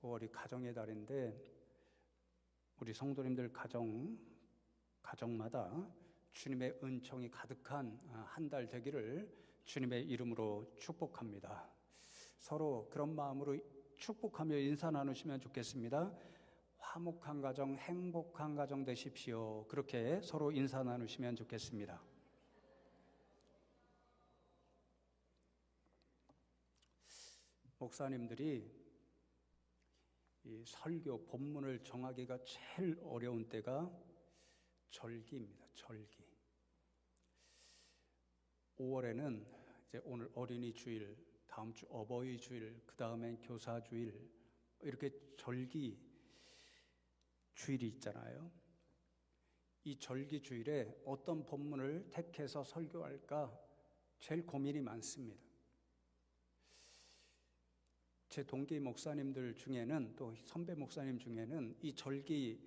5월이 가정의 달인데 우리 성도님들 가정마다 주님의 은총이 가득한 한 달 되기를 주님의 이름으로 축복합니다. 서로 그런 마음으로 축복하며 인사 나누시면 좋겠습니다. 화목한 가정, 행복한 가정 되십시오. 그렇게 서로 인사 나누시면 좋겠습니다. 목사님들이 이 설교 본문을 정하기가 제일 어려운 때가 절기입니다. 절기. 5월에는 이제 오늘 어린이 주일, 다음 주 어버이 주일, 그 다음엔 교사 주일, 이렇게 절기 주일이 있잖아요. 이 절기 주일에 어떤 본문을 택해서 설교할까 제일 고민이 많습니다. 제 동기 목사님들 중에는, 또 선배 목사님 중에는 이 절기가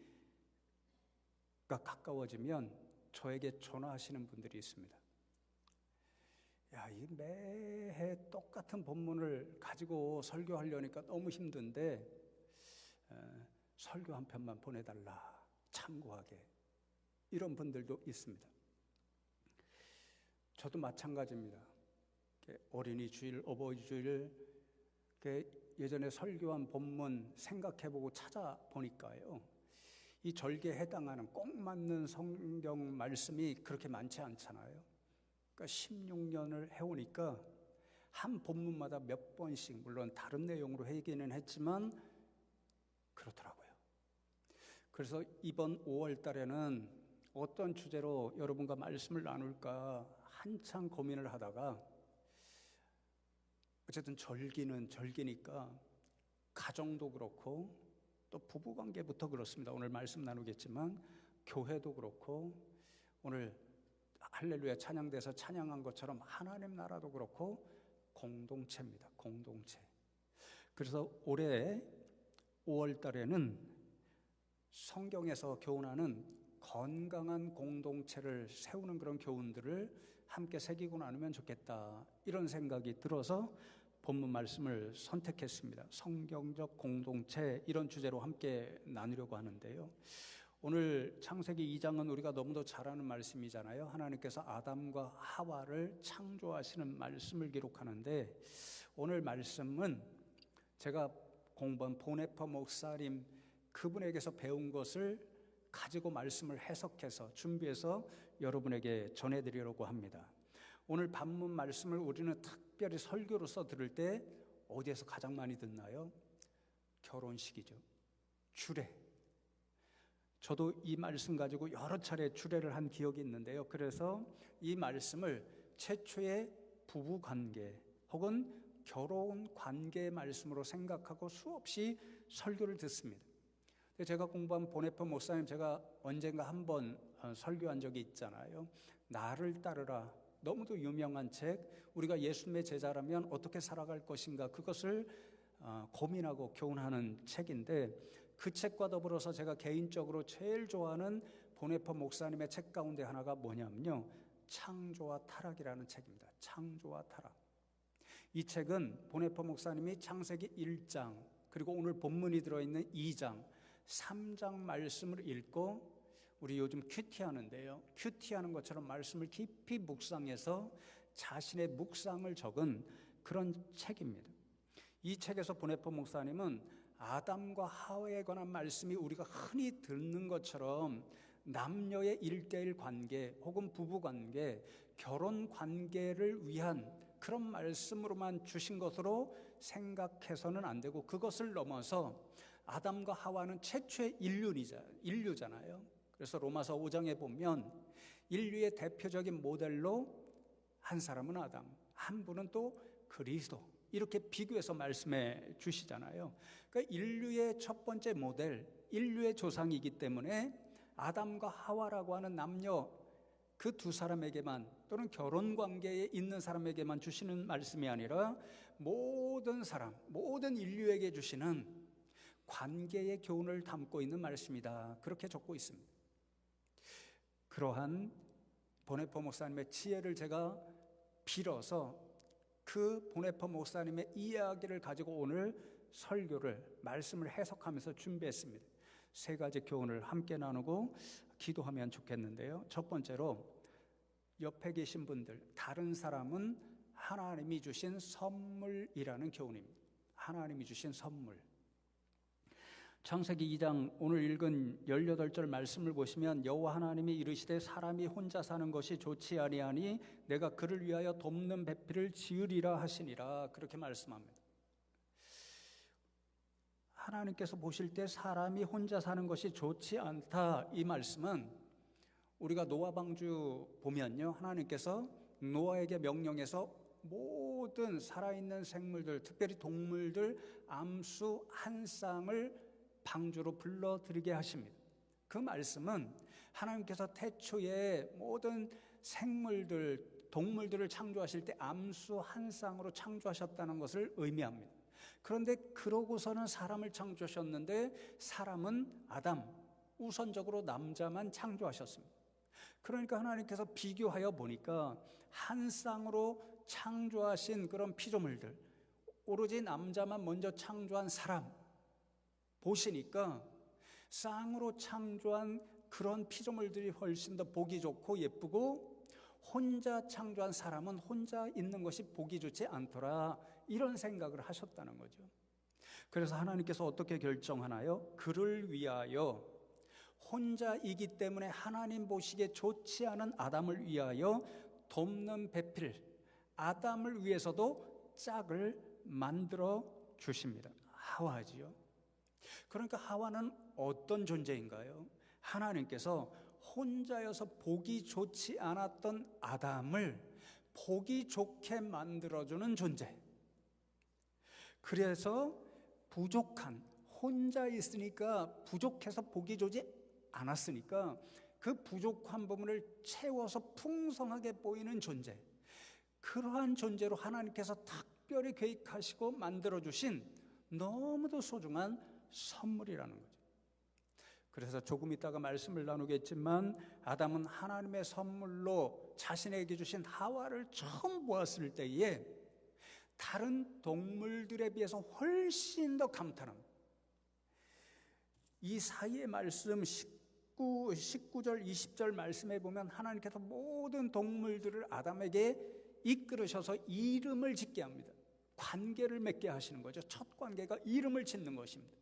가까워지면 저에게 전화하시는 분들이 있습니다. 야, 이 매해 똑같은 본문을 가지고 설교하려니까 너무 힘든데 설교 한 편만 보내달라, 참고하게. 이런 분들도 있습니다. 저도 마찬가지입니다. 어린이 주일, 어버이 주일, 예전에 설교한 본문 생각해보고 찾아보니까요, 이 절기에 해당하는 꼭 맞는 성경 말씀이 그렇게 많지 않잖아요. 그러니까 16년을 해오니까 한 본문마다 몇 번씩, 물론 다른 내용으로 얘기는 했지만 그렇더라고요. 그래서 이번 5월 달에는 어떤 주제로 여러분과 말씀을 나눌까 한참 고민을 하다가, 어쨌든 절기는 절기니까 가정도 그렇고 또 부부관계부터 그렇습니다. 오늘 말씀 나누겠지만 교회도 그렇고, 오늘 할렐루야 찬양대에서 찬양한 것처럼 하나님 나라도 그렇고 공동체입니다. 공동체. 그래서 올해 5월 달에는 성경에서 교훈하는 건강한 공동체를 세우는 그런 교훈들을 함께 새기고 나누면 좋겠다, 이런 생각이 들어서 본문 말씀을 선택했습니다. 성경적 공동체, 이런 주제로 함께 나누려고 하는데요, 오늘 창세기 2장은 우리가 너무도 잘 아는 말씀이잖아요. 하나님께서 아담과 하와를 창조하시는 말씀을 기록하는데, 오늘 말씀은 제가 공부한 보네퍼 목사님 그분에게서 배운 것을 가지고 말씀을 해석해서 준비해서 여러분에게 전해드리려고 합니다. 오늘 본문 말씀을 우리는 특별히 설교로서 들을 때 어디에서 가장 많이 듣나요? 결혼식이죠. 주례. 저도 이 말씀 가지고 여러 차례 주례를 한 기억이 있는데요, 그래서 이 말씀을 최초의 부부관계 혹은 결혼 관계의 말씀으로 생각하고 수없이 설교를 듣습니다. 제가 공부한 보네퍼 목사님, 제가 언젠가 한번 설교한 적이 있잖아요. 나를 따르라, 너무도 유명한 책, 우리가 예수님의 제자라면 어떻게 살아갈 것인가, 그것을 고민하고 교훈하는 책인데, 그 책과 더불어서 제가 개인적으로 제일 좋아하는 보네퍼 목사님의 책 가운데 하나가 뭐냐면요, 창조와 타락이라는 책입니다. 창조와 타락. 이 책은 보네퍼 목사님이 창세기 1장, 그리고 오늘 본문이 들어있는 2장, 3장 말씀을 읽고, 우리 요즘 큐티하는데요, 큐티하는 것처럼 말씀을 깊이 묵상해서 자신의 묵상을 적은 그런 책입니다. 이 책에서 보네퍼 목사님은 아담과 하와에 관한 말씀이 우리가 흔히 듣는 것처럼 남녀의 1:1 관계 혹은 부부관계, 결혼관계를 위한 그런 말씀으로만 주신 것으로 생각해서는 안 되고, 그것을 넘어서 아담과 하와는 최초의 인류잖아요. 그래서 로마서 5장에 보면 인류의 대표적인 모델로 한 사람은 아담, 한 분은 또 그리스도, 이렇게 비교해서 말씀해 주시잖아요. 그러니까 인류의 첫 번째 모델, 인류의 조상이기 때문에 아담과 하와라고 하는 남녀, 그 두 사람에게만, 또는 결혼관계에 있는 사람에게만 주시는 말씀이 아니라 모든 사람, 모든 인류에게 주시는 관계의 교훈을 담고 있는 말씀이다, 그렇게 적고 있습니다. 그러한 보네퍼 목사님의 지혜를 제가 빌어서 그 보네퍼 목사님의 이야기를 가지고 오늘 설교를, 말씀을 해석하면서 준비했습니다. 세 가지 교훈을 함께 나누고 기도하면 좋겠는데요. 첫 번째로, 옆에 계신 분들, 다른 사람은 하나님이 주신 선물이라는 교훈입니다. 하나님이 주신 선물. 창세기 2장 오늘 읽은 18절 말씀을 보시면 여호와 하나님이 이르시되 사람이 혼자 사는 것이 좋지 아니하니 내가 그를 위하여 돕는 배필을 지으리라 하시니라, 그렇게 말씀합니다. 하나님께서 보실 때 사람이 혼자 사는 것이 좋지 않다, 이 말씀은 우리가 노아 방주 보면요, 하나님께서 노아에게 명령해서 모든 살아있는 생물들, 특별히 동물들 암수 한 쌍을 방주로 불러들이게 하십니다. 그 말씀은 하나님께서 태초에 모든 생물들, 동물들을 창조하실 때 암수 한 쌍으로 창조하셨다는 것을 의미합니다. 그런데 그러고서는 사람을 창조하셨는데 사람은 아담, 우선적으로 남자만 창조하셨습니다. 그러니까 하나님께서 비교하여 보니까 한 쌍으로 창조하신 그런 피조물들, 오로지 남자만 먼저 창조한 사람 보시니까 쌍으로 창조한 그런 피조물들이 훨씬 더 보기 좋고 예쁘고, 혼자 창조한 사람은 혼자 있는 것이 보기 좋지 않더라, 이런 생각을 하셨다는 거죠. 그래서 하나님께서 어떻게 결정하나요? 그를 위하여, 혼자이기 때문에 하나님 보시기에 좋지 않은 아담을 위하여 돕는 배필, 아담을 위해서도 짝을 만들어 주십니다. 하와지요. 그러니까 하와는 어떤 존재인가요? 하나님께서 혼자여서 보기 좋지 않았던 아담을 보기 좋게 만들어주는 존재. 그래서 부족한, 혼자 있으니까 부족해서 보기 좋지 않았으니까 그 부족한 부분을 채워서 풍성하게 보이는 존재, 그러한 존재로 하나님께서 특별히 계획하시고 만들어주신 너무도 소중한 선물이라는 거죠. 그래서 조금 있다가 말씀을 나누겠지만 아담은 하나님의 선물로 자신에게 주신 하와를 처음 보았을 때에 다른 동물들에 비해서 훨씬 더 감탄합니다. 이 사이의 말씀 19절 20절 말씀에 보면 하나님께서 모든 동물들을 아담에게 이끌으셔서 이름을 짓게 합니다. 관계를 맺게 하시는 거죠. 첫 관계가 이름을 짓는 것입니다.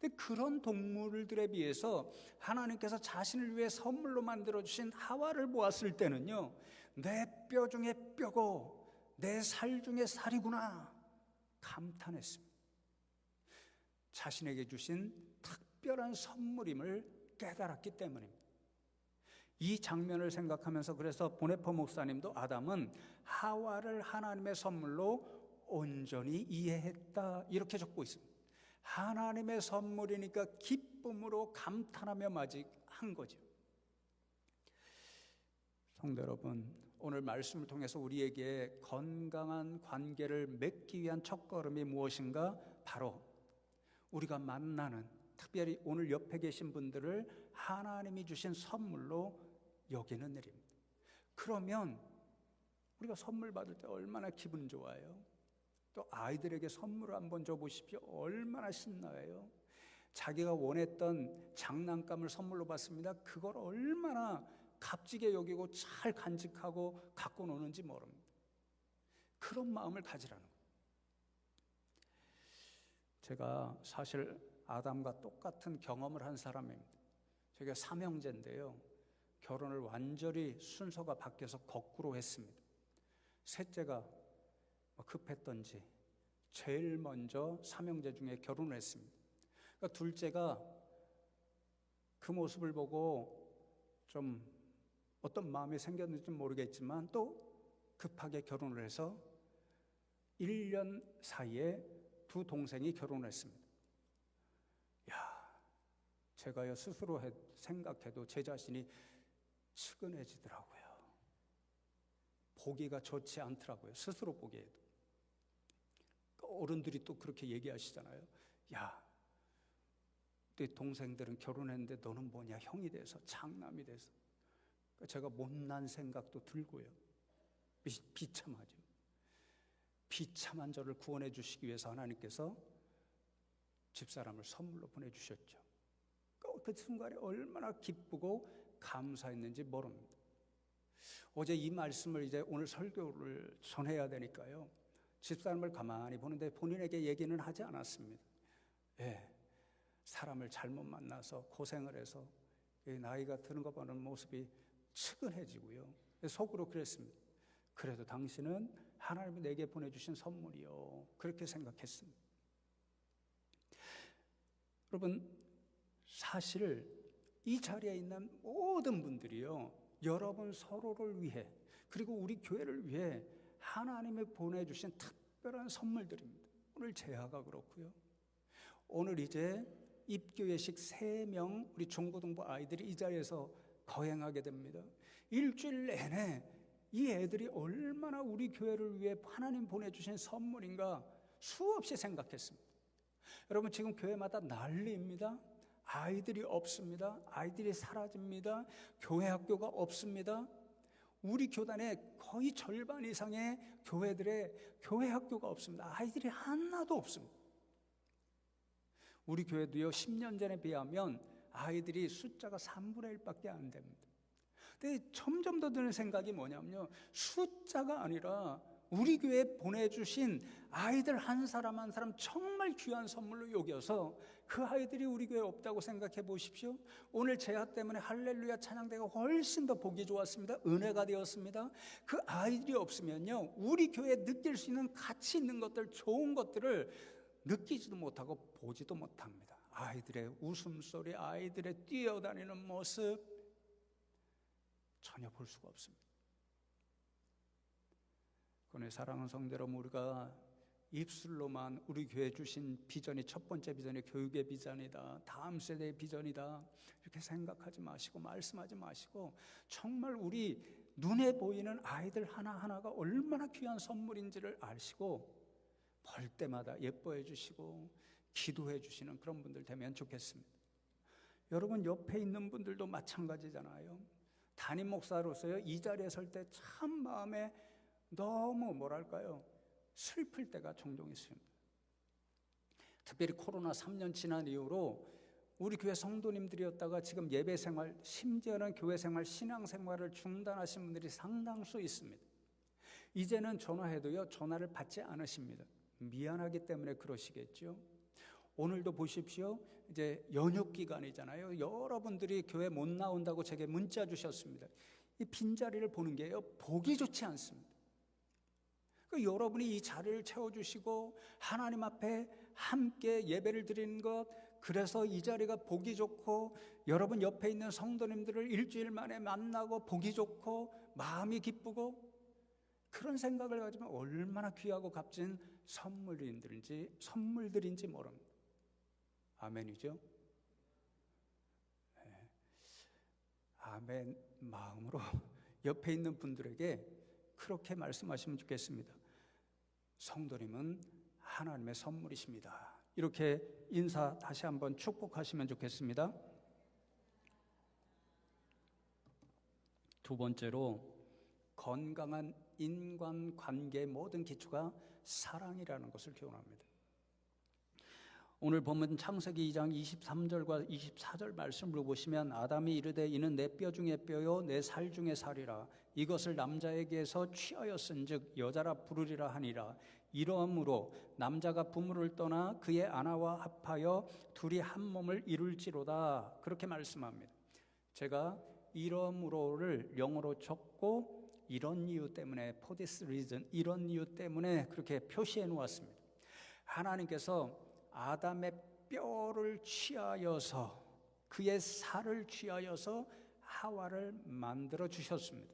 근데 그런 동물들에 비해서 하나님께서 자신을 위해 선물로 만들어주신 하와를 보았을 때는요, 내 뼈 중에 뼈고 내 살 중에 살이구나 감탄했습니다. 자신에게 주신 특별한 선물임을 깨달았기 때문입니다. 이 장면을 생각하면서 그래서 보네퍼 목사님도 아담은 하와를 하나님의 선물로 온전히 이해했다, 이렇게 적고 있습니다. 하나님의 선물이니까 기쁨으로 감탄하며 맞이한 거죠. 성도 여러분, 오늘 말씀을 통해서 우리에게 건강한 관계를 맺기 위한 첫걸음이 무엇인가? 바로 우리가 만나는, 특별히 오늘 옆에 계신 분들을 하나님이 주신 선물로 여기는 일입니다. 그러면 우리가 선물 받을 때 얼마나 기분 좋아요? 또 아이들에게 선물을 한번 줘보십시오. 얼마나 신나요? 자기가 원했던 장난감을 선물로 받습니다. 그걸 얼마나 값지게 여기고 잘 간직하고 갖고 노는지 모릅니다. 그런 마음을 가지라는 거예요. 제가 사실 아담과 똑같은 경험을 한 사람입니다. 제가 삼형제인데요, 결혼을 완전히 순서가 바뀌어서 거꾸로 했습니다. 셋째가 급했던지 제일 먼저 삼형제 중에 결혼을 했습니다. 그러니까 둘째가 그 모습을 보고 좀 어떤 마음이 생겼는지 모르겠지만 또 급하게 결혼을 해서 1년 사이에 두 동생이 결혼을 했습니다. 제가요 스스로 생각해도 제 자신이 측은해지더라고요. 보기가 좋지 않더라고요. 스스로 보기에도. 어른들이 또 그렇게 얘기하시잖아요. 야, 내 동생들은 결혼했는데 너는 뭐냐, 형이 돼서, 장남이 돼서. 제가 못난 생각도 들고요. 비참하죠. 비참한 저를 구원해 주시기 위해서 하나님께서 집사람을 선물로 보내주셨죠. 그 순간에 얼마나 기쁘고 감사했는지 모릅니다. 어제 이 말씀을 이제 오늘 설교를 전해야 되니까요, 집사람을 가만히 보는데 본인에게 얘기는 하지 않았습니다. 사람을 잘못 만나서 고생을 해서 나이가 드는 거 보는 모습이 측은해지고요, 속으로 그랬습니다. 그래도 당신은 하나님이 내게 보내주신 선물이요, 그렇게 생각했습니다. 여러분, 사실 이 자리에 있는 모든 분들이요, 여러분 서로를 위해, 그리고 우리 교회를 위해 하나님이 보내주신 특별한 선물들입니다. 오늘 재하가 그렇고요, 오늘 이제 입교회식 3명 우리 중고등부 아이들이 이 자리에서 거행하게 됩니다. 일주일 내내 이 애들이 얼마나 우리 교회를 위해 하나님 보내주신 선물인가 수없이 생각했습니다. 여러분, 지금 교회마다 난리입니다. 아이들이 없습니다. 아이들이 사라집니다. 교회 학교가 없습니다. 우리 교단의 거의 절반 이상의 교회들의 교회 학교가 없습니다. 아이들이 하나도 없습니다. 우리 교회도요, 10년 전에 비하면 아이들이 숫자가 3분의 1밖에 안 됩니다. 근데 점점 더 드는 생각이 뭐냐면요, 숫자가 아니라 우리 교회에 보내주신 아이들 한 사람 한 사람 정말 귀한 선물로 여겨서 그 아이들이 우리 교회에 없다고 생각해 보십시오. 오늘 재하 때문에 할렐루야 찬양대가 훨씬 더 보기 좋았습니다. 은혜가 되었습니다. 그 아이들이 없으면요, 우리 교회에 느낄 수 있는 가치 있는 것들, 좋은 것들을 느끼지도 못하고 보지도 못합니다. 아이들의 웃음소리, 아이들의 뛰어다니는 모습 전혀 볼 수가 없습니다. 그런데 사랑하는 성도 여러분, 우리가 입술로만 우리 교회 주신 비전이 첫 번째 비전이 교육의 비전이다, 다음 세대의 비전이다, 이렇게 생각하지 마시고 말씀하지 마시고 정말 우리 눈에 보이는 아이들 하나하나가 얼마나 귀한 선물인지를 아시고 볼 때마다 예뻐해 주시고 기도해 주시는 그런 분들 되면 좋겠습니다. 여러분, 옆에 있는 분들도 마찬가지잖아요. 담임 목사로서요, 이 자리에 설 때 참 마음에 너무 뭐랄까요, 슬플 때가 종종 있습니다. 특별히 코로나 3년 지난 이후로 우리 교회 성도님들이었다가 지금 예배 생활, 심지어는 교회 생활, 신앙 생활을 중단하신 분들이 상당수 있습니다. 이제는 전화해도요, 전화를 받지 않으십니다. 미안하기 때문에 그러시겠죠. 오늘도 보십시오, 이제 연휴 기간이잖아요. 여러분들이 교회 못 나온다고 제게 문자 주셨습니다. 이 빈자리를 보는 게요, 보기 좋지 않습니다. 여러분이 이 자리를 채워주시고 하나님 앞에 함께 예배를 드리는 것, 그래서 이 자리가 보기 좋고 여러분 옆에 있는 성도님들을 일주일 만에 만나고 보기 좋고 마음이 기쁘고, 그런 생각을 가지면 얼마나 귀하고 값진 선물들인지 모릅니다. 아멘이죠? 네. 아멘 마음으로 옆에 있는 분들에게 그렇게 말씀하시면 좋겠습니다. 성도님은 하나님의 선물이십니다. 이렇게 인사 다시 한번 축복하시면 좋겠습니다. 두 번째로, 건강한 인간관계의 모든 기초가 사랑이라는 것을 교훈합니다. 오늘 본문 창세기 2장 23절과 24절 말씀을 보시면, 아담이 이르되 이는 내 뼈 중에 뼈요 내 살 중에 살이라, 이것을 남자에게서 취하였은즉 여자라 부르리라 하니라. 이러므로 남자가 부모를 떠나 그의 아내와 합하여 둘이 한 몸을 이룰지로다. 그렇게 말씀합니다. 제가 이러므로를 영어로 적고 이런 이유 때문에, for this reason, 이런 이유 때문에 그렇게 표시해 놓았습니다. 하나님께서 아담의 뼈를 취하여서, 그의 살을 취하여서 하와를 만들어 주셨습니다.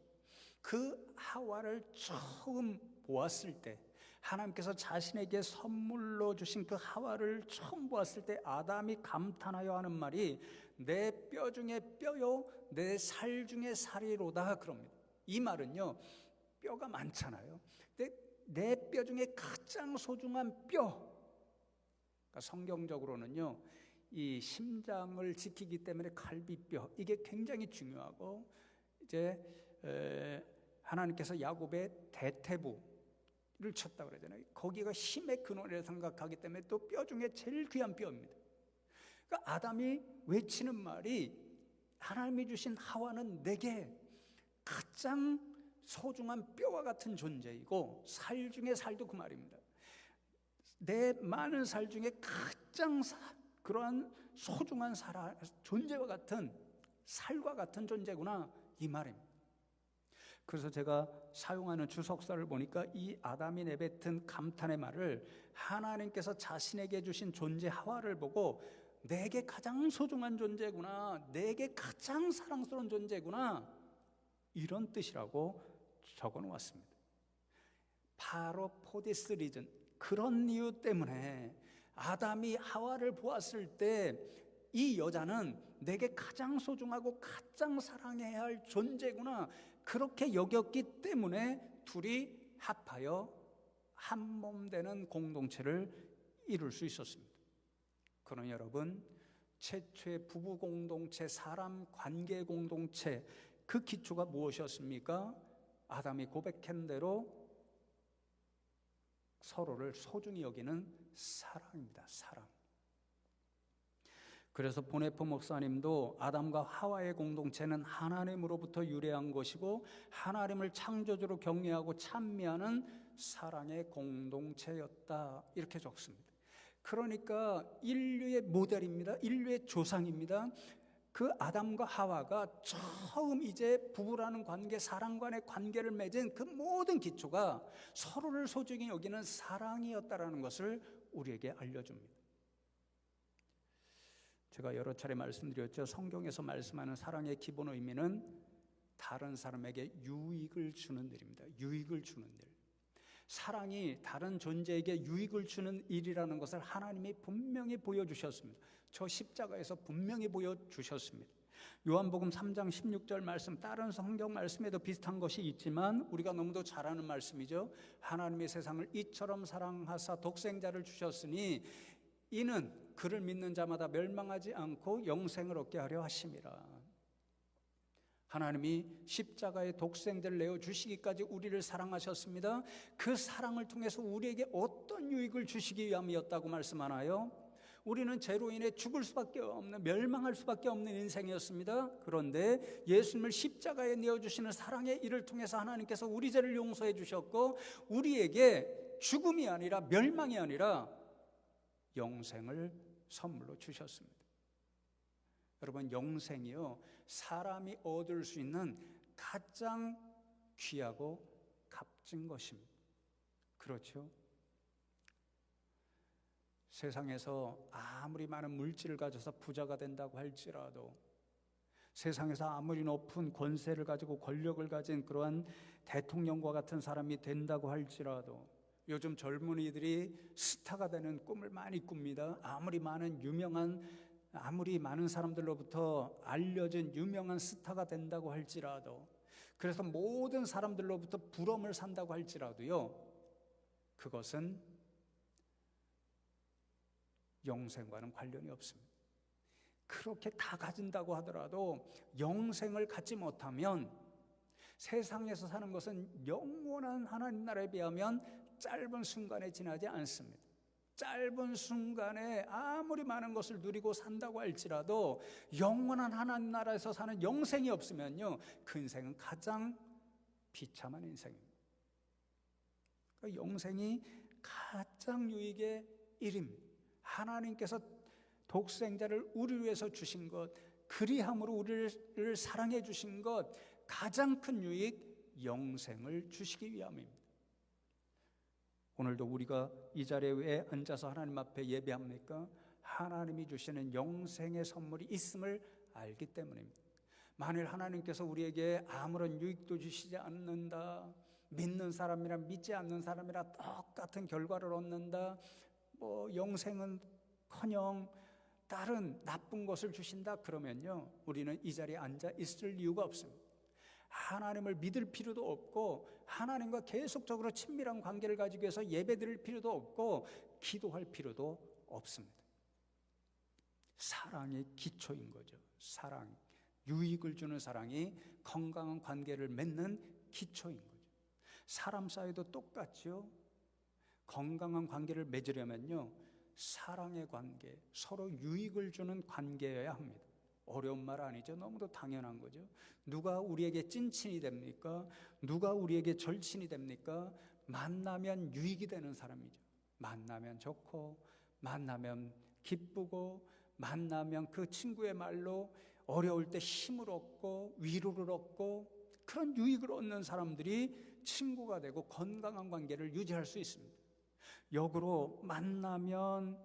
그 하와를 처음 보았을 때, 하나님께서 자신에게 선물로 주신 그 하와를 처음 보았을 때 아담이 감탄하여 하는 말이 내 뼈 중에 뼈요 내 살 중에 살이로다 그럽니다. 이 말은요, 뼈가 많잖아요. 근데 내 뼈 중에 가장 소중한 뼈, 그러니까 성경적으로는요, 이 심장을 지키기 때문에 갈비뼈, 이게 굉장히 중요하고, 이제 하나님께서 야곱의 대퇴부, 쳤다 그러잖아요. 거기가 힘의 근원이라 생각하기 때문에 또 뼈 중에 제일 귀한 뼈입니다. 그러니까 아담이 외치는 말이 하나님이 주신 하와는 내게 가장 소중한 뼈와 같은 존재이고 살 중에 살도 그 말입니다. 내 많은 살 중에 가장 그러한 소중한 존재와 같은 살과 같은 존재구나 이 말입니다. 그래서 제가 사용하는 주석사를 보니까 이 아담이 내뱉은 감탄의 말을 하나님께서 자신에게 주신 존재 하와를 보고 내게 가장 소중한 존재구나, 내게 가장 사랑스러운 존재구나, 이런 뜻이라고 적어 놓았습니다. 바로 for this reason, 그런 이유 때문에 아담이 하와를 보았을 때 이 여자는 내게 가장 소중하고 가장 사랑해야 할 존재구나, 그렇게 여겼기 때문에 둘이 합하여 한 몸 되는 공동체를 이룰 수 있었습니다. 그러나 여러분, 최초의 부부 공동체, 사람 관계 공동체, 그 기초가 무엇이었습니까? 아담이 고백한 대로 서로를 소중히 여기는 사랑입니다. 사랑. 그래서 보네포 목사님도 아담과 하와의 공동체는 하나님으로부터 유래한 것이고 하나님을 창조주로 경외하고 찬미하는 사랑의 공동체였다, 이렇게 적습니다. 그러니까 인류의 모델입니다. 인류의 조상입니다. 그 아담과 하와가 처음 이제 부부라는 관계, 사랑 간의 관계를 맺은 그 모든 기초가 서로를 소중히 여기는 사랑이었다라는 것을 우리에게 알려줍니다. 제가 여러 차례 말씀드렸죠. 성경에서 말씀하는 사랑의 기본 의미는 다른 사람에게 유익을 주는 일입니다. 유익을 주는 일. 사랑이 다른 존재에게 유익을 주는 일이라는 것을 하나님이 분명히 보여주셨습니다. 저 십자가에서 분명히 보여주셨습니다. 요한복음 3장 16절 말씀, 다른 성경 말씀에도 비슷한 것이 있지만 우리가 너무도 잘 아는 말씀이죠. 하나님이 세상을 이처럼 사랑하사 독생자를 주셨으니 이는 그를 믿는 자마다 멸망하지 않고 영생을 얻게 하려 하심이라. 하나님이 십자가에 독생자를 내어주시기까지 우리를 사랑하셨습니다. 그 사랑을 통해서 우리에게 어떤 유익을 주시기 위함이었다고 말씀하나요? 우리는 죄로 인해 죽을 수밖에 없는, 멸망할 수밖에 없는 인생이었습니다. 그런데 예수님을 십자가에 내어주시는 사랑의 일을 통해서 하나님께서 우리 죄를 용서해 주셨고 우리에게 죽음이 아니라 멸망이 아니라 영생을 선물로 주셨습니다. 여러분, 영생이요, 사람이 얻을 수 있는 가장 귀하고 값진 것입니다. 그렇죠? 세상에서 아무리 많은 물질을 가져서 부자가 된다고 할지라도, 세상에서 아무리 높은 권세를 가지고 권력을 가진 그러한 대통령과 같은 사람이 된다고 할지라도, 요즘 젊은이들이 스타가 되는 꿈을 많이 꿉니다. 아무리 많은 사람들로부터 알려진 유명한 스타가 된다고 할지라도, 그래서 모든 사람들로부터 부러움을 산다고 할지라도요, 그것은 영생과는 관련이 없습니다. 그렇게 다 가진다고 하더라도 영생을 갖지 못하면 세상에서 사는 것은 영원한 하나님 나라에 비하면 짧은 순간에 지나지 않습니다. 짧은 순간에 아무리 많은 것을 누리고 산다고 할지라도 영원한 하나님 나라에서 사는 영생이 없으면요, 그 인생은 가장 비참한 인생입니다. 그러니까 영생이 가장 유익의 일입니다. 하나님께서 독생자를 우리를 위해서 주신 것, 그리함으로 우리를 사랑해 주신 것, 가장 큰 유익, 영생을 주시기 위함입니다. 오늘도 우리가 이 자리에 왜 앉아서 하나님 앞에 예배합니까? 하나님이 주시는 영생의 선물이 있음을 알기 때문입니다. 만일 하나님께서 우리에게 아무런 유익도 주시지 않는다, 믿는 사람이랑 믿지 않는 사람이랑 똑같은 결과를 얻는다, 영생은커녕 다른 나쁜 것을 주신다, 그러면요, 우리는 이 자리에 앉아 있을 이유가 없습니다. 하나님을 믿을 필요도 없고 하나님과 계속적으로 친밀한 관계를 가지기 위해서 예배드릴 필요도 없고 기도할 필요도 없습니다. 사랑의 기초인 거죠. 사랑, 유익을 주는 사랑이 건강한 관계를 맺는 기초인 거죠. 사람 사이도 똑같죠. 건강한 관계를 맺으려면요, 사랑의 관계, 서로 유익을 주는 관계여야 합니다. 어려운 말 아니죠? 너무도 당연한 거죠. 누가 우리에게 찐친이 됩니까? 누가 우리에게 절친이 됩니까? 만나면 유익이 되는 사람이죠. 만나면 좋고, 만나면 기쁘고, 만나면 그 친구의 말로 어려울 때 힘을 얻고 위로를 얻고, 그런 유익을 얻는 사람들이 친구가 되고 건강한 관계를 유지할 수 있습니다. 역으로 만나면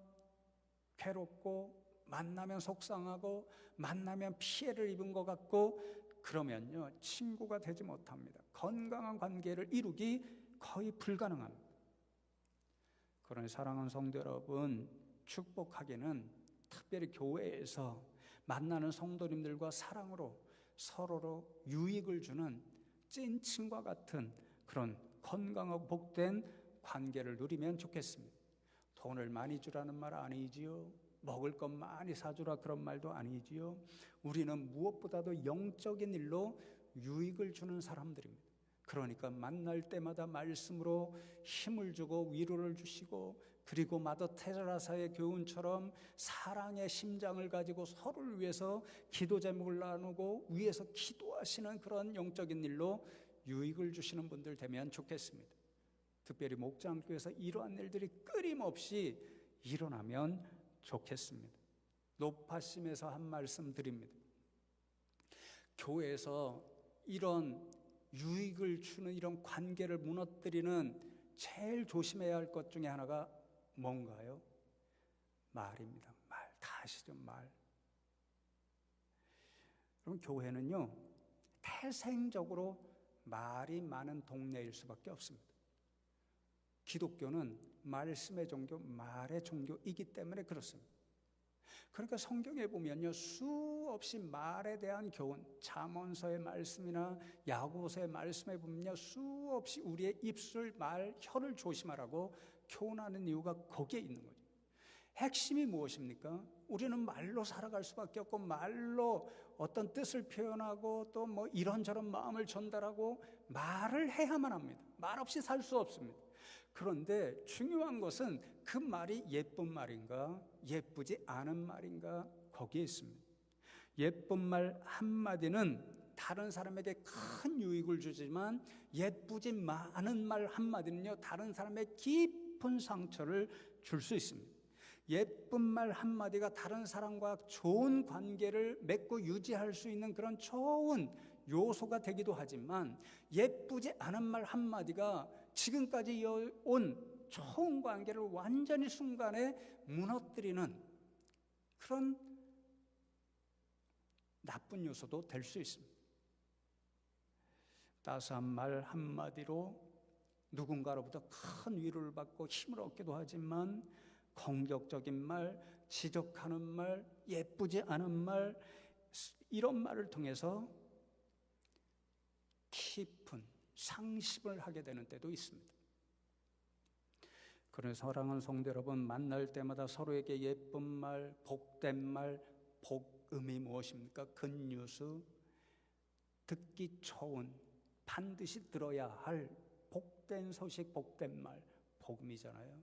괴롭고, 만나면 속상하고, 만나면 피해를 입은 것 같고, 그러면요, 친구가 되지 못합니다. 건강한 관계를 이루기 거의 불가능합니다. 그러니 사랑하는 성도 여러분, 축복하기는 특별히 교회에서 만나는 성도님들과 사랑으로 서로로 유익을 주는 찐친과 같은 그런 건강하고 복된 관계를 누리면 좋겠습니다. 돈을 많이 주라는 말 아니지요. 먹을 것 많이 사주라 그런 말도 아니지요. 우리는 무엇보다도 영적인 일로 유익을 주는 사람들입니다. 그러니까 만날 때마다 말씀으로 힘을 주고 위로를 주시고, 그리고 마더 테레사의 교훈처럼 사랑의 심장을 가지고 서로를 위해서 기도 제목을 나누고 위해서 기도하시는 그런 영적인 일로 유익을 주시는 분들 되면 좋겠습니다. 특별히 목장교회에서 이러한 일들이 끊임없이 일어나면 좋겠습니다. 높아심에서 한 말씀 드립니다. 교회에서 이런 유익을 주는 이런 관계를 무너뜨리는 제일 조심해야 할 것 중에 하나가 뭔가요? 말입니다. 말. 다 아시죠? 말. 그럼 교회는요, 태생적으로 말이 많은 동네일 수밖에 없습니다. 기독교는 말씀의 종교, 말의 종교이기 때문에 그렇습니다. 그러니까 성경에 보면요, 수없이 말에 대한 교훈, 잠언서의 말씀이나 야고보서의 말씀에 보면요, 수없이 우리의 입술, 말, 혀를 조심하라고 교훈하는 이유가 거기에 있는 거죠. 핵심이 무엇입니까? 우리는 말로 살아갈 수밖에 없고, 말로 어떤 뜻을 표현하고 또 뭐 이런저런 마음을 전달하고 말을 해야만 합니다. 말 없이 살 수 없습니다. 그런데 중요한 것은 그 말이 예쁜 말인가, 예쁘지 않은 말인가, 거기에 있습니다. 예쁜 말 한마디는 다른 사람에게 큰 유익을 주지만, 예쁘지 않은 말 한마디는요, 다른 사람의 깊은 상처를 줄 수 있습니다. 예쁜 말 한마디가 다른 사람과 좋은 관계를 맺고 유지할 수 있는 그런 좋은 요소가 되기도 하지만, 예쁘지 않은 말 한마디가 지금까지 이어온 좋은 관계를 완전히 순간에 무너뜨리는 그런 나쁜 요소도 될 수 있습니다. 따스한 말 한마디로 누군가로부터 큰 위로를 받고 힘을 얻기도 하지만, 공격적인 말, 지적하는 말, 예쁘지 않은 말, 이런 말을 통해서 깊은 상심을 하게 되는 때도 있습니다. 그래서 사랑하는 성도 여러분, 만날 때마다 서로에게 예쁜 말, 복된 말, 복음이 무엇입니까? 굿뉴스, 듣기 좋은, 반드시 들어야 할 복된 소식, 복된 말, 복음이잖아요.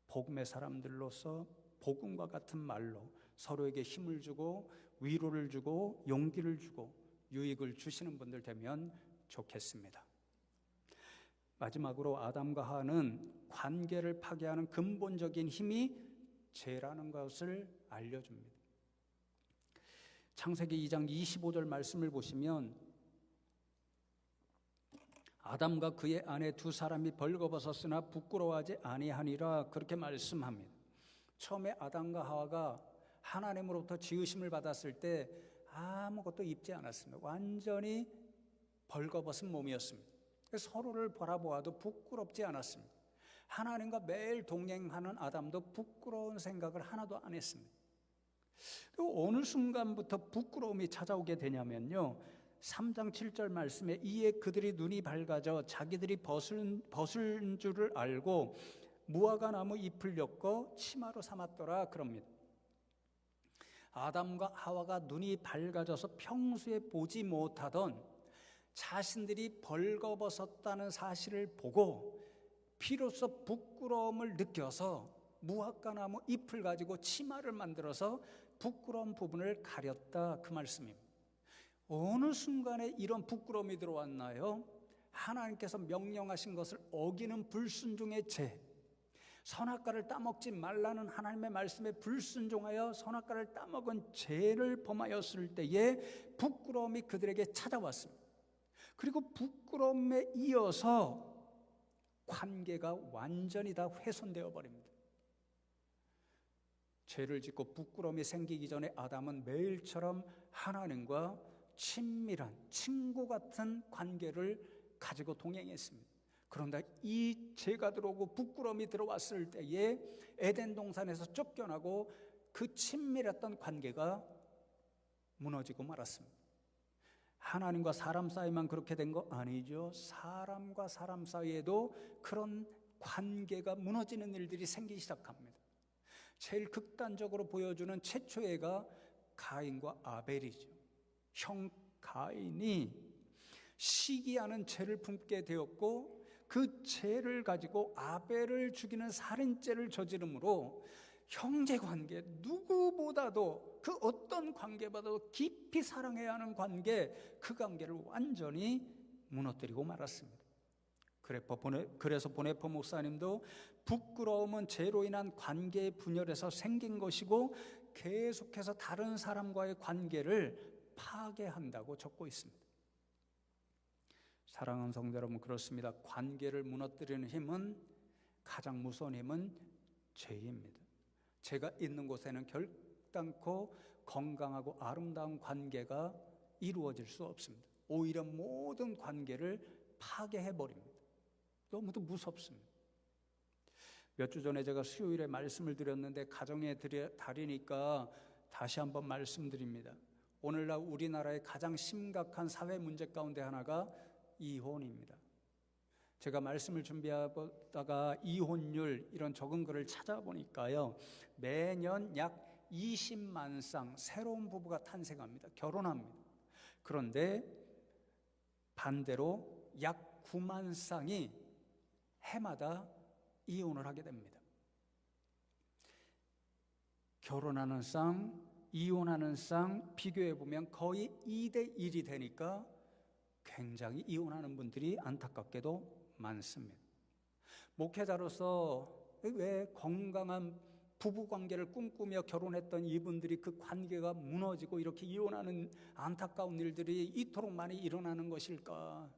복음의 사람들로서 복음과 같은 말로 서로에게 힘을 주고 위로를 주고 용기를 주고 유익을 주시는 분들 되면 좋겠습니다. 마지막으로 아담과 하와는 관계를 파괴하는 근본적인 힘이 죄라는 것을 알려줍니다. 창세기 2장 25절 말씀을 보시면, 아담과 그의 아내 두 사람이 벌거벗었으나 부끄러워하지 아니하니라, 그렇게 말씀합니다. 처음에 아담과 하와가 하나님으로부터 지으심을 받았을 때 아무것도 입지 않았습니다. 완전히 벌거벗은 몸이었습니다. 서로를 바라보아도 부끄럽지 않았습니다. 하나님과 매일 동행하는 아담도 부끄러운 생각을 하나도 안 했습니다. 그리고 어느 순간부터 부끄러움이 찾아오게 되냐면요, 3장 7절 말씀에, 이에 그들이 눈이 밝아져 자기들이 벗은 줄을 알고 무화과 나무 잎을 엮어 치마로 삼았더라, 그럽니다. 아담과 하와가 눈이 밝아져서 평소에 보지 못하던 자신들이 벌거벗었다는 사실을 보고 비로소 부끄러움을 느껴서 무화과나무 잎을 가지고 치마를 만들어서 부끄러운 부분을 가렸다, 그 말씀입니다. 어느 순간에 이런 부끄러움이 들어왔나요? 하나님께서 명령하신 것을 어기는 불순종의 죄, 선악과를 따먹지 말라는 하나님의 말씀에 불순종하여 선악과를 따먹은 죄를 범하였을 때에 부끄러움이 그들에게 찾아왔습니다. 그리고 부끄러움에 이어서 관계가 완전히 다 훼손되어 버립니다. 죄를 짓고 부끄러움이 생기기 전에 아담은 매일처럼 하나님과 친밀한 친구 같은 관계를 가지고 동행했습니다. 그런데 이 죄가 들어오고 부끄러움이 들어왔을 때에 에덴 동산에서 쫓겨나고 그 친밀했던 관계가 무너지고 말았습니다. 하나님과 사람 사이만 그렇게 된 거 아니죠. 사람과 사람 사이에도 그런 관계가 무너지는 일들이 생기기 시작합니다. 제일 극단적으로 보여주는 최초의 애가 가인과 아벨이죠. 형 가인이 시기하는 죄를 품게 되었고 그 죄를 가지고 아벨을 죽이는 살인죄를 저지름으로 형제관계, 누구보다도 그 어떤 관계보다도 깊이 사랑해야 하는 관계, 그 관계를 완전히 무너뜨리고 말았습니다. 그래서 보네포 목사님도 부끄러움은 죄로 인한 관계의 분열에서 생긴 것이고 계속해서 다른 사람과의 관계를 파괴한다고 적고 있습니다. 사랑하는 성도 여러분, 그렇습니다. 관계를 무너뜨리는 힘은, 가장 무서운 힘은 죄입니다. 죄가 있는 곳에는 결단코 건강하고 아름다운 관계가 이루어질 수 없습니다. 오히려 모든 관계를 파괴해버립니다. 너무도 무섭습니다. 몇 주 전에 제가 수요일에 말씀을 드렸는데 가정의 달이니까 다시 한번 말씀드립니다. 오늘날 우리나라의 가장 심각한 사회 문제 가운데 하나가 이혼입니다. 제가 말씀을 준비하다가 이혼율 이런 적은 글을 찾아보니까요, 매년 약 20만 쌍 새로운 부부가 탄생합니다. 결혼합니다. 그런데 반대로 약 9만 쌍이 해마다 이혼을 하게 됩니다. 결혼하는 쌍, 이혼하는 쌍 비교해보면 거의 2대1이 되니까 굉장히 이혼하는 분들이 안타깝게도 많습니다. 목회자로서 왜 건강한 부부관계를 꿈꾸며 결혼했던 이분들이 그 관계가 무너지고 이렇게 이혼하는 안타까운 일들이 이토록 많이 일어나는 것일까?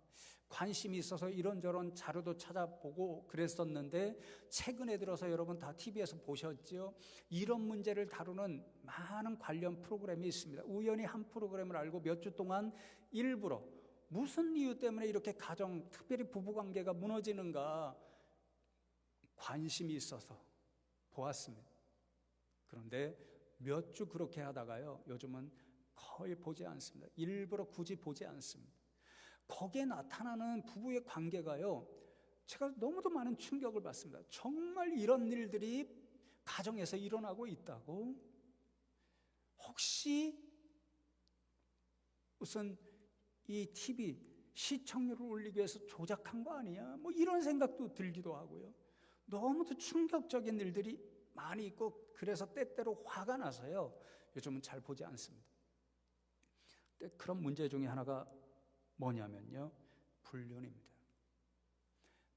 관심이 있어서 이런저런 자료도 찾아보고 그랬었는데 최근에 들어서 여러분 다 TV에서 보셨죠? 이런 문제를 다루는 많은 관련 프로그램이 있습니다. 우연히 한 프로그램을 알고 몇 주 동안 일부러 무슨 이유 때문에 이렇게 가정, 특별히 부부관계가 무너지는가 관심이 있어서 보았습니다. 그런데 몇 주 그렇게 하다가요, 요즘은 거의 보지 않습니다. 일부러 굳이 보지 않습니다. 거기에 나타나는 부부의 관계가요, 제가 너무도 많은 충격을 받습니다. 정말 이런 일들이 가정에서 일어나고 있다고? 혹시 무슨 이 TV 시청률을 올리기 위해서 조작한 거 아니야? 뭐 이런 생각도 들기도 하고요. 너무도 충격적인 일들이 많이 있고 그래서 때때로 화가 나서요, 요즘은 잘 보지 않습니다. 그런 문제 중에 하나가 뭐냐면요, 불륜입니다.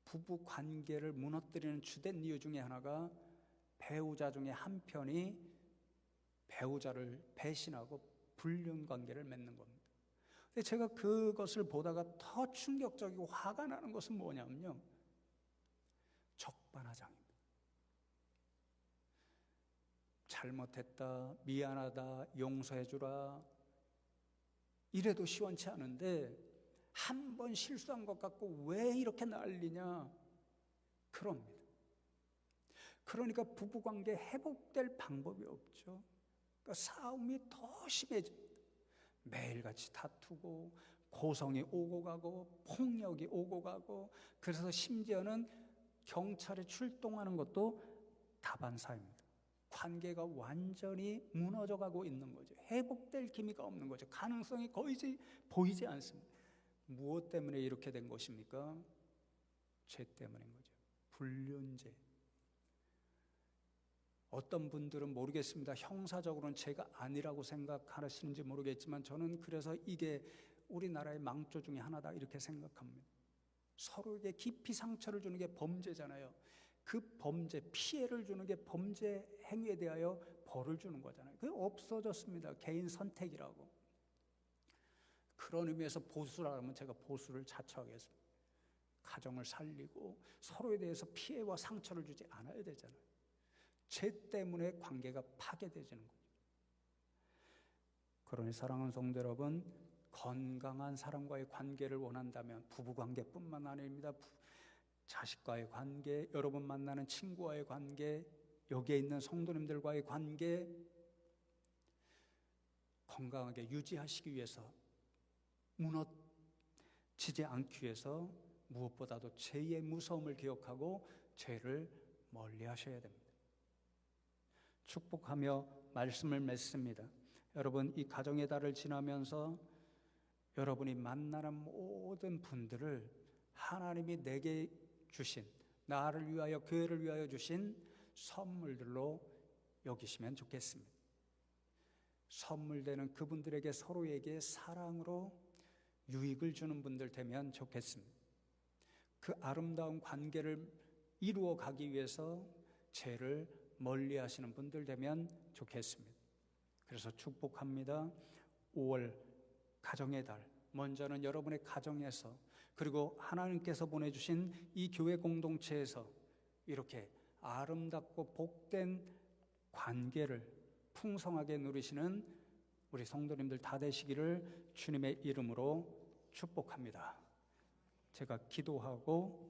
부부 관계를 무너뜨리는 주된 이유 중에 하나가 배우자 중에 한 편이 배우자를 배신하고 불륜 관계를 맺는 겁니다. 근데 제가 그것을 보다가 더 충격적이고 화가 나는 것은 뭐냐면요, 적반하장입니다. 잘못했다, 미안하다, 용서해주라 이래도 시원치 않은데 한 번 실수한 것 같고 왜 이렇게 난리냐 그럽니다. 그러니까 부부관계 회복될 방법이 없죠. 그러니까 싸움이 더 심해집니다. 매일같이 다투고 고성이 오고 가고 폭력이 오고 가고, 그래서 심지어는 경찰에 출동하는 것도 다반사입니다. 관계가 완전히 무너져가고 있는 거죠. 회복될 기미가 없는 거죠. 가능성이 거의 보이지 않습니다. 무엇 때문에 이렇게 된 것입니까? 죄 때문인 거죠. 불륜죄. 어떤 분들은 모르겠습니다. 형사적으로는 제가 아니라고 생각하시는지 모르겠지만 저는 그래서 이게 우리나라의 망조 중에 하나다 이렇게 생각합니다. 서로에게 깊이 상처를 주는 게 범죄잖아요. 그 범죄, 피해를 주는 게 범죄 행위에 대하여 벌을 주는 거잖아요. 그게 없어졌습니다. 개인 선택이라고. 그런 의미에서 보수라면 제가 보수를 자처하겠습니다. 가정을 살리고 서로에 대해서 피해와 상처를 주지 않아야 되잖아요. 죄 때문에 관계가 파괴되지는 거죠. 그러니 사랑하는 성도 여러분, 건강한 사람과의 관계를 원한다면 부부관계뿐만 아닙니다. 자식과의 관계, 여러분 만나는 친구와의 관계, 여기에 있는 성도님들과의 관계 건강하게 유지하시기 위해서, 무너지지 않기 위해서 무엇보다도 죄의 무서움을 기억하고 죄를 멀리 하셔야 됩니다. 축복하며 말씀을 맺습니다. 여러분, 이 가정의 달을 지나면서 여러분이 만나는 모든 분들을 하나님이 내게 주신, 나를 위하여 교회를 위하여 주신 선물들로 여기시면 좋겠습니다. 선물되는 그분들에게 서로에게 사랑으로 유익을 주는 분들 되면 좋겠습니다. 그 아름다운 관계를 이루어 가기 위해서 죄를 멀리 하시는 분들 되면 좋겠습니다. 그래서 축복합니다. 5월 가정의 달, 먼저는 여러분의 가정에서, 그리고 하나님께서 보내주신 이 교회 공동체에서 이렇게 아름답고 복된 관계를 풍성하게 누리시는 우리 성도님들 다 되시기를 주님의 이름으로 축복합니다. 제가 기도하고,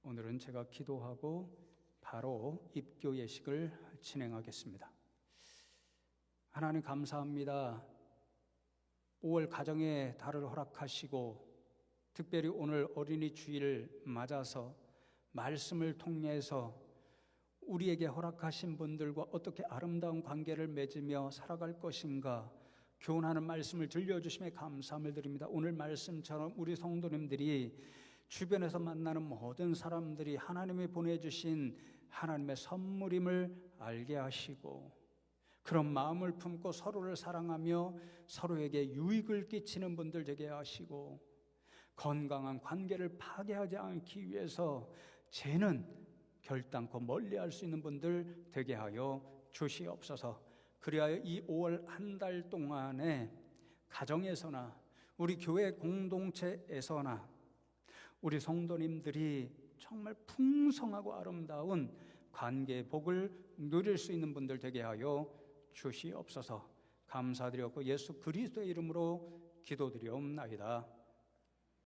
오늘은 제가 기도하고 바로 입교 예식을 진행하겠습니다. 하나님 감사합니다. 5월 가정의 달을 허락하시고 특별히 오늘 어린이 주일 맞아서 말씀을 통해서 우리에게 허락하신 분들과 어떻게 아름다운 관계를 맺으며 살아갈 것인가 교훈하는 말씀을 들려주심에 감사함을 드립니다. 오늘 말씀처럼 우리 성도님들이 주변에서 만나는 모든 사람들이 하나님이 보내주신 하나님의 선물임을 알게 하시고, 그런 마음을 품고 서로를 사랑하며 서로에게 유익을 끼치는 분들 되게 하시고, 건강한 관계를 파괴하지 않기 위해서 죄는 결단코 멀리할 수 있는 분들 되게 하여 주시옵소서. 그리하여 이 5월 한 달 동안에 가정에서나 우리 교회 공동체에서나 우리 성도님들이 정말 풍성하고 아름다운 관계의 복을 누릴 수 있는 분들 되게 하여 주시옵소서. 감사드렸고 예수 그리스도의 이름으로 기도드리옵나이다.